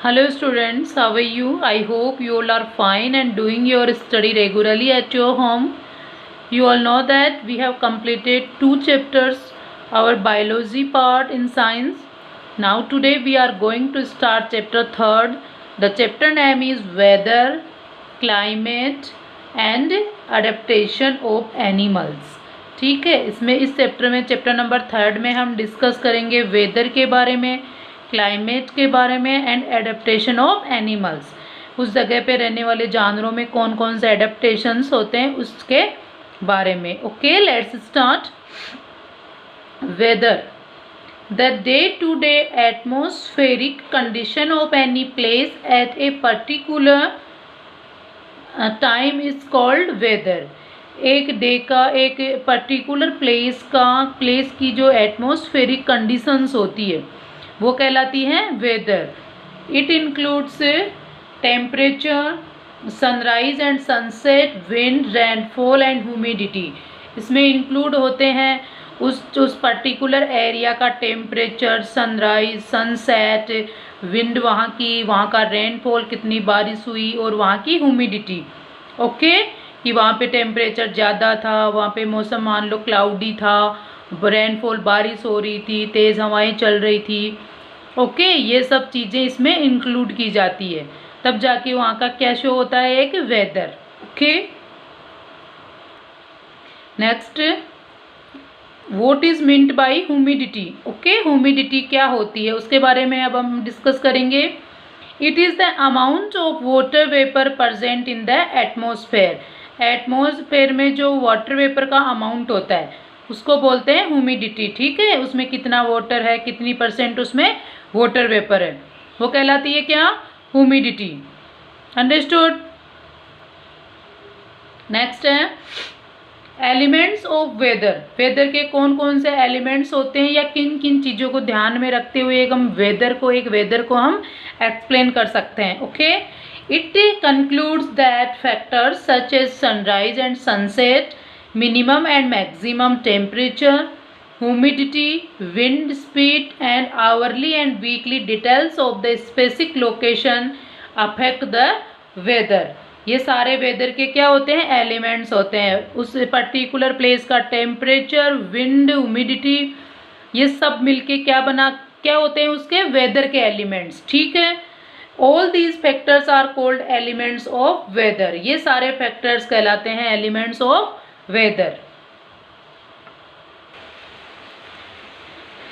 Hello students, how are you? I hope you all are fine and doing your study regularly at your home. You all know that we have completed 2 chapters, our biology part in science. Now today we are going to start chapter 3rd. The chapter name is Weather, Climate and Adaptation of Animals. ठीक है, इसमें इस chapter में chapter number 3rd में हम discuss करेंगे weather के बारे में, क्लाइमेट के बारे में एंड एडेप्टेशन ऑफ एनिमल्स। उस जगह पे रहने वाले जानवरों में कौन कौन से एडेप्टेशंस होते हैं उसके बारे में। Okay, let's start. Weather, the day to day atmospheric condition of any place at a particular time is called weather. एक डे का, एक पर्टिकुलर प्लेस की जो एटमॉस्फेरिक कंडीशंस होती है वो कहलाती है weather. It includes temperature, sunrise and sunset, wind, rainfall and humidity. इसमें इंक्लूड होते हैं उस पर्टिकुलर एरिया का टेम्परेचर, सनराइज, सनसेट, विंड, वहाँ का रेनफॉल, कितनी बारिश हुई, और वहाँ की ह्यूमिडिटी। ओके, कि वहाँ पे टेम्परेचर ज़्यादा था, वहाँ पे मौसम मान लो क्लाउडी था, रेनफॉल, बारिश हो रही थी, तेज़ हवाएं चल रही थी। ओके, ये सब चीज़ें इसमें इंक्लूड की जाती है, तब जाके वहाँ का क्या शो होता है, एक weather. Okay, next, what is meant by humidity. Okay, humidity क्या होती है उसके बारे में अब हम डिस्कस करेंगे। It is the amount of water vapour present in the atmosphere. Atmosphere में जो वाटर वेपर का अमाउंट होता है उसको बोलते हैं ह्यूमिडिटी। ठीक है, उसमें कितना वाटर है, कितनी % उसमें वाटर वेपर है, वो कहलाती है क्या, ह्यूमिडिटी। अंडरस्टूड। नेक्स्ट है एलिमेंट्स ऑफ वेदर। वेदर के कौन कौन से एलिमेंट्स होते हैं या किन किन चीज़ों को ध्यान में रखते हुए एक वेदर को हम एक्सप्लेन कर सकते हैं। Okay, it concludes that factors such as sunrise and sunset, minimum and maximum temperature, humidity, wind speed and hourly and weekly details of the specific location affect the weather। ये सारे weather के क्या होते हैं, elements होते हैं। उस particular place का टेम्परेचर, विंड, ह्यूमिडिटी, ये सब मिलके क्या होते हैं उसके वेदर के एलिमेंट्स। ठीक है, all these factors are called elements of weather. ये सारे फैक्टर्स कहलाते हैं elements of weather.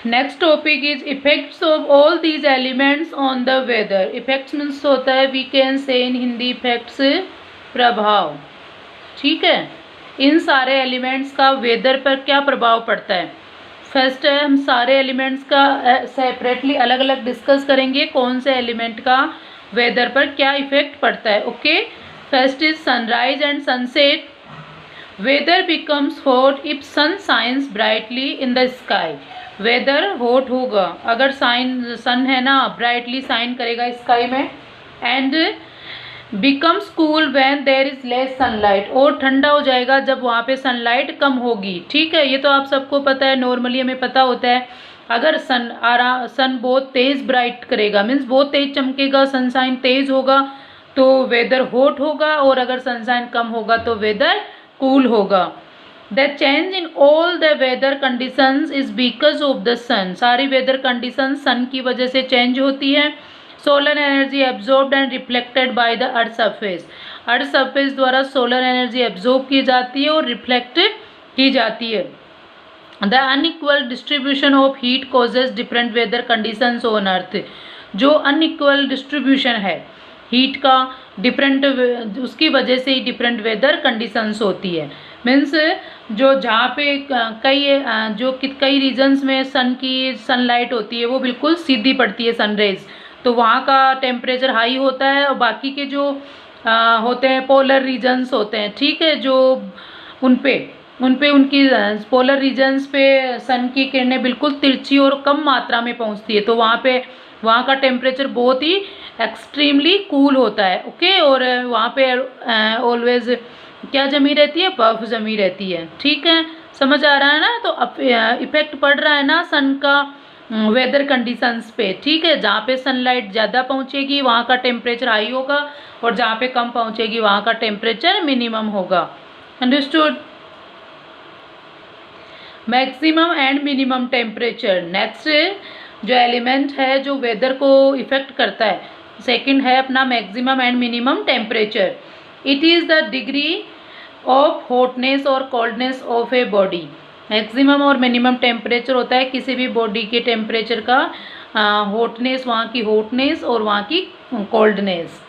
Next topic is effects of all these elements on the weather. Effects means होता है, we can say in Hindi effects, प्रभाव। ठीक है, इन सारे एलिमेंट्स का वेदर पर क्या प्रभाव पड़ता है। फर्स्ट है, हम सारे एलिमेंट्स का सेपरेटली अलग अलग डिस्कस करेंगे, कौन से एलिमेंट का वेदर पर क्या इफेक्ट पड़ता है। Okay, first is sunrise and sunset. Weather becomes hot if sun shines brightly in the sky. Weather hot होगा अगर सन है ना ब्राइटली शाइन करेगा स्काई में। And becomes cool when there is less sunlight, और ठंडा हो जाएगा जब वहाँ पे सनलाइट कम होगी। ठीक है, ये तो आप सबको पता है, नॉर्मली हमें पता होता है। अगर सन बहुत तेज़ ब्राइट करेगा, मीन्स बहुत तेज़ चमकेगा, सनशाइन तेज़ होगा तो वेदर हॉट होगा, और अगर सनशाइन कम होगा तो वेदर कूल होगा। The change in all the weather conditions is because of the sun. सारी वेदर कंडीशन सन की वजह से चेंज होती है। Solar energy absorbed and reflected by the earth surface. Earth surface द्वारा सोलर एनर्जी एब्जॉर्ब की जाती है और रिफ्लेक्ट की जाती है। The unequal distribution of heat causes different weather conditions on earth. जो अनइक्वल डिस्ट्रीब्यूशन है हीट का, डिफरेंट उसकी वजह से ही डिफरेंट वेदर कंडीशंस होती है। मीन्स जो जहाँ पे कई रीजन्स में सनलाइट होती है वो बिल्कुल सीधी पड़ती है सनरेज, तो वहाँ का टेम्परेचर हाई होता है, और बाकी के जो होते हैं पोलर रीजन्स होते हैं, ठीक है, जो उन पे उनकी पोलर रीजन्स पे सन की किरणें बिल्कुल तिरछी और कम मात्रा में पहुँचती है, तो वहाँ का टेम्परेचर बहुत ही एक्सट्रीमली कूल होता है। ओके, और वहाँ पे ऑलवेज क्या जमी रहती है, बर्फ जमी रहती है। ठीक है, समझ आ रहा है ना। तो अब इफेक्ट पड़ रहा है ना सन का वेदर कंडीशंस पे, ठीक है। जहाँ पे सनलाइट ज़्यादा पहुँचेगी वहाँ का टेम्परेचर हाई होगा, और जहाँ पे कम पहुँचेगी वहाँ का टेम्परेचर मिनिमम होगा। Understood? Maximum and minimum temperature. Next जो एलिमेंट है जो वेदर को इफेक्ट करता है, सेकंड है अपना maximum and minimum temperature. It is the degree of hotness और coldness of a body. Maximum और मिनिमम टेम्परेचर होता है किसी भी बॉडी के टेम्परेचर का, हॉटनेस वहाँ की हॉटनेस और वहाँ की coldness.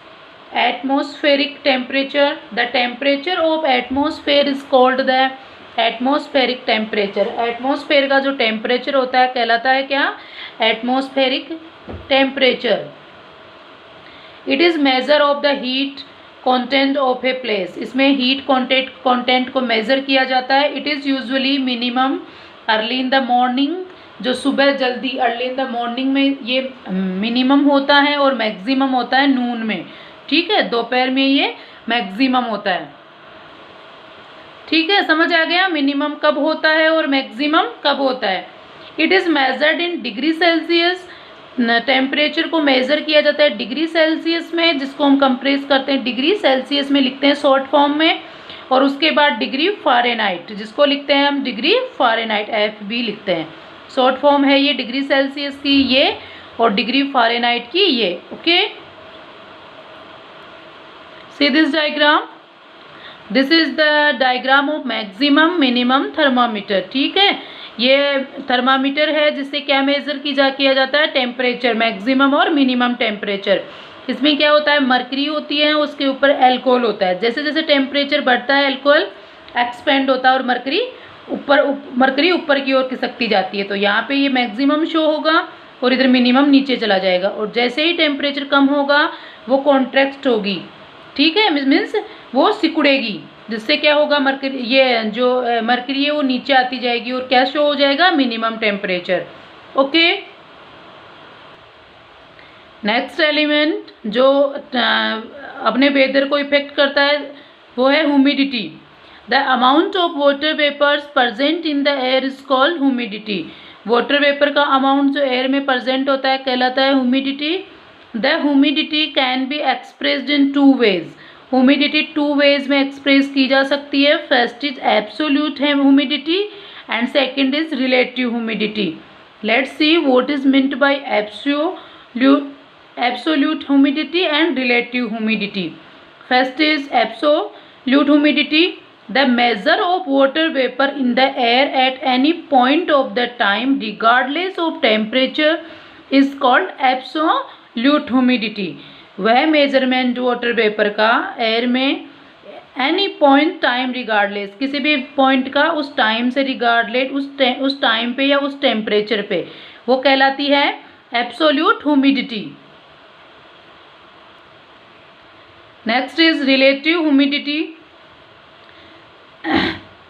Atmospheric temperature, the temperature of atmosphere is called the atmospheric temperature. Atmosphere का जो टेम्परेचर होता है कहलाता है क्या? Atmospheric temperature. It is measure of the heat content of a place. इसमें हीट कंटेंट को मेजर किया जाता है। It is usually minimum early in the morning, जो सुबह जल्दी अर्ली इन द मॉर्निंग में ये मिनिमम होता है, और मैक्सिमम होता है नून में, ठीक है। दोपहर में ये मैक्सिमम होता है, ठीक है। समझ आ गया मिनिमम कब होता है और मैक्सिमम कब होता है। It is measured in degree Celsius. Temperature को मेज़र किया जाता है डिग्री सेल्सियस में, जिसको हम कंप्रेस करते हैं डिग्री सेल्सियस में लिखते हैं शॉर्ट फॉर्म में, और उसके बाद डिग्री फ़ारेनहाइट, जिसको लिखते हैं हम डिग्री फ़ारेनहाइट, FB लिखते हैं। शॉर्ट फॉर्म है ये डिग्री सेल्सियस की ये, और डिग्री फ़ारेनहाइट की ये। Okay, see this diagram, this is the diagram of maximum minimum thermometer, ठीक है। ये थर्मामीटर है जिससे क्या मेजर किया जाता है? टेम्परेचर, मैक्सिमम और मिनिमम टेम्परेचर। इसमें क्या होता है? मरकरी होती है, उसके ऊपर एल्कोहल होता है। जैसे जैसे टेम्परेचर बढ़ता है एल्कोहल एक्सपेंड होता है और मरकरी ऊपर की ओर खिसकती जाती है। तो यहाँ पे ये मैक्सिमम शो होगा और इधर मिनिमम नीचे चला जाएगा, और जैसे ही टेम्परेचर कम होगा वो कॉन्ट्रैक्ट होगी, ठीक है, मीन्स वो सिकुड़ेगी, जिससे क्या होगा? मरकरी, ये जो मरकरी है वो नीचे आती जाएगी, और क्या शो हो जाएगा? Minimum temperature. Okay, next element जो अपने वेदर को इफेक्ट करता है वो है humidity. The amount of water vapours present in the air is called humidity. Water vapour का अमाउंट जो एयर में प्रेजेंट होता है कहलाता है humidity. The humidity can be expressed in 2 ways. Humidity 2 ways में एक्सप्रेस की जा सकती है। First is absolute humidity and second is relative humidity. Let's see what is meant by absolute humidity and relative humidity. First is absolute humidity, the measure of water vapor in the air at any point of the time regardless of temperature is called absolute humidity. वह measurement water vapour का air में any point time regardless, किसी भी point का उस time से regardless उस time पे या उस टेम्परेचर पे, वो कहलाती है absolute humidity. Next is relative humidity.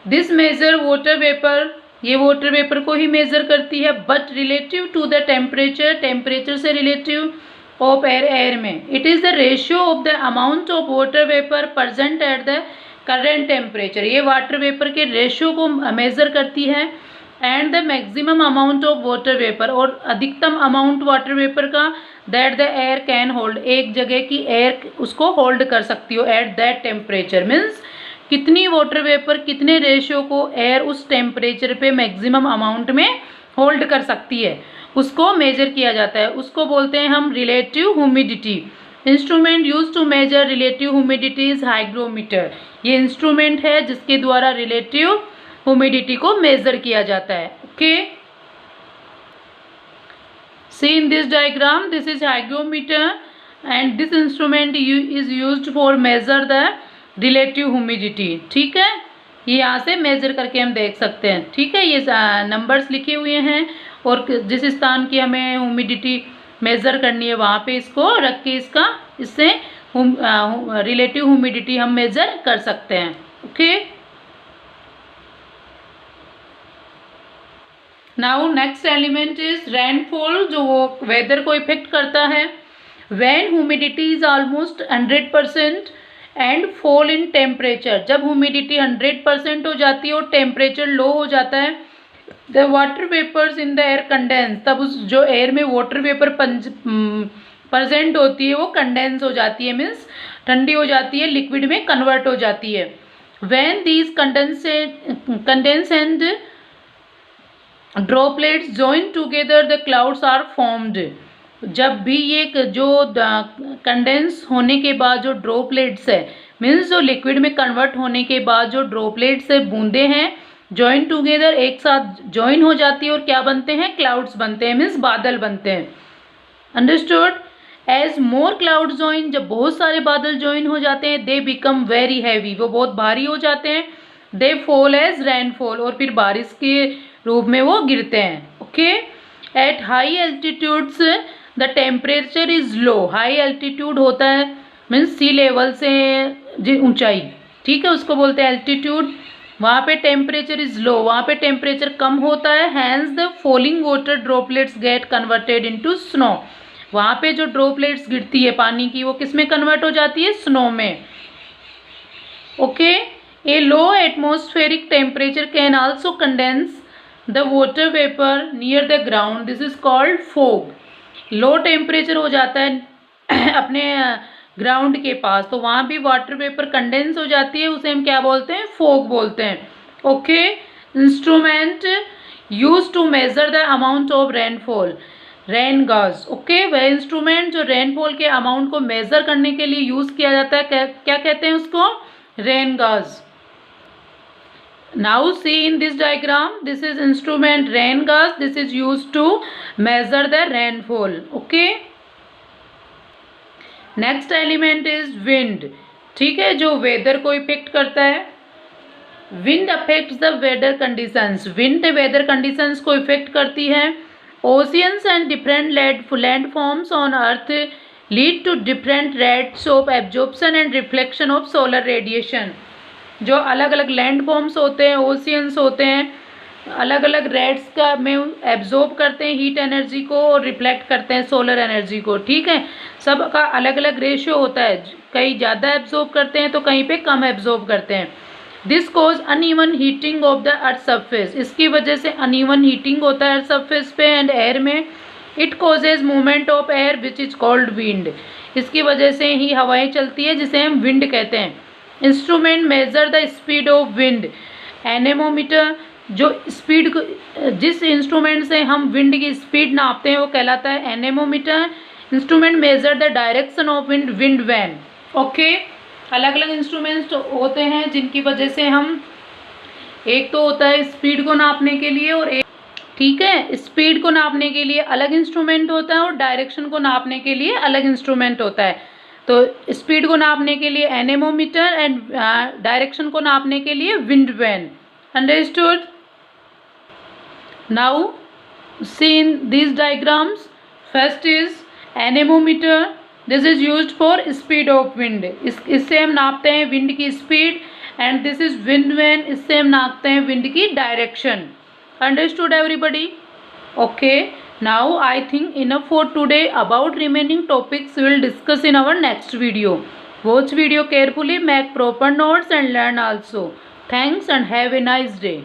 This measure water vapour, ये वाटर वेपर को ही मेजर करती है, but relative to the temperature, temperature से रिलेटिव ऑफ एयर में। It is the ratio of the amount of water vapour present at the current temperature. ये water vapour के ratio को मेजर करती है। And the maximum amount of water vapour, और अधिकतम amount water vapour का that the air can hold, एक जगह की एयर उसको होल्ड कर सकती हो एट दैट टेम्परेचर। मीन्स कितनी वाटर वेपर कितने रेशियो को एयर उस टेम्परेचर पे मैक्सिमम अमाउंट में होल्ड कर सकती है, उसको मेजर किया जाता है, उसको बोलते हैं हम relative humidity. Instrument use to measure relative humidity is hygrometer. ये इंस्ट्रूमेंट है जिसके द्वारा रिलेटिव ह्यूमिडिटी को मेजर किया जाता है। Okay, see in this diagram, this is hygrometer and this instrument is used for measure the relative humidity. ठीक है, ये यहाँ से मेजर करके हम देख सकते हैं। ठीक है, ये नंबर्स लिखे हुए हैं, और जिस स्थान की हमें ह्यूमिडिटी मेज़र करनी है वहाँ पे इसको रख के इससे रिलेटिव ह्यूमिडिटी हम मेज़र कर सकते हैं। Okay, now next element is rainfall, जो वो वेदर को इफेक्ट करता है। When humidity is almost 100% and fall in temperature, जब ह्यूमिडिटी 100% हो जाती है और टेम्परेचर लो हो जाता है, the water vapours in the air condense, तब उस जो एयर में वाटर वेपर प्रेजेंट होती है वो कंडेंस हो जाती है, मीन्स ठंडी हो जाती है, लिक्विड में कन्वर्ट हो जाती है। When these condense and droplets join together the clouds are formed, जब भी ये जो कंडेंस होने के बाद जो ड्रॉपलेट्स है, मीन्स जो लिक्विड में कन्वर्ट होने के बाद जो ड्रॉपलेट्स है, बूंदे हैं, जॉइन टुगेदर एक साथ जॉइन हो जाती है और क्या बनते हैं, क्लाउड्स बनते हैं, मीन्स बादल बनते हैं। अंडरस्टूड। एज मोर क्लाउड जॉइन, जब बहुत सारे बादल ज्वाइन हो जाते हैं, दे बिकम वेरी हैवी, वो बहुत भारी हो जाते हैं। दे फॉल एज रेनफॉल, और फिर बारिश के रूप में वो गिरते हैं। Okay. At high altitudes the temperature is low, high altitude होता है मीन्स सी लेवल से ऊंचाई, ठीक है, उसको बोलते हैं एल्टीट्यूड। वहाँ पे टेम्परेचर इज लो, वहाँ पे टेम्परेचर कम होता है। Hence the falling water droplets get converted into snow, वहाँ पे जो ड्रॉपलेट्स गिरती है पानी की वो किस में कन्वर्ट हो जाती है, स्नो में। Okay. A low atmospheric temperature can also condense the water vapour near the ground, this is called fog. Low temperature हो जाता है अपने ग्राउंड के पास, तो वहाँ भी वाटर वेपर कंडेंस हो जाती है, उसे हम क्या बोलते हैं, फोग बोलते हैं। Okay. Instrument use to measure the amount of rainfall, rain gauge. Okay, वह इंस्ट्रूमेंट जो रेनफॉल के अमाउंट को मेजर करने के लिए यूज किया जाता है, क्या कहते हैं उसको, rain gauge. Now see in this diagram, this is instrument rain gauge, this is used to measure the rainfall. Okay. Next element is wind, ठीक है, जो वेदर को इफेक्ट करता है। Wind affects the weather conditions, wind weather conditions को effect करती है। Oceans and different landforms on earth lead to different rates of absorption and reflection of solar radiation, जो अलग अलग लैंड फॉर्म्स होते हैं, ओशियंस होते हैं, अलग अलग रेट्स का में एब्जॉर्ब करते हैं हीट एनर्जी को और रिफ्लेक्ट करते हैं सोलर एनर्जी को, ठीक है। सब का अलग अलग रेशियो होता है, कहीं ज़्यादा एब्जॉर्ब करते हैं तो कहीं पे कम एब्जॉर्ब करते हैं। This cause uneven heating of the earth surface, इसकी वजह से अनइवन हीटिंग होता है अर्थ सरफेस पे एंड एयर में। It causes movement of air which is called wind, इसकी वजह से ही हवाएं चलती है जिसे हम विंड कहते हैं। Instrument measure the speed of wind, anemometer, जो स्पीड को, जिस इंस्ट्रूमेंट से हम विंड की स्पीड नापते हैं वो कहलाता है anemometer. Instrument measure the direction of wind, wind vane. Okay, अलग अलग इंस्ट्रूमेंट्स होते हैं जिनकी वजह से हम, एक तो होता है स्पीड को नापने के लिए और एक, ठीक है, स्पीड को नापने के लिए अलग इंस्ट्रूमेंट होता है और डायरेक्शन को नापने के लिए अलग इंस्ट्रूमेंट होता है। तो स्पीड को नापने के लिए एनेमोमीटर एंड डायरेक्शन को नापने के लिए wind vane. Understood. Now see in these diagrams, first is anemometer, this is used for speed of wind, इससे हम नापते हैं विंड की speed. And this is wind vane, इससे हम नापते हैं विंड की direction. Understood everybody? Okay, now I think enough for today. About remaining topics we will discuss in our next video. Watch video carefully, make proper notes and learn also. Thanks and have a nice day.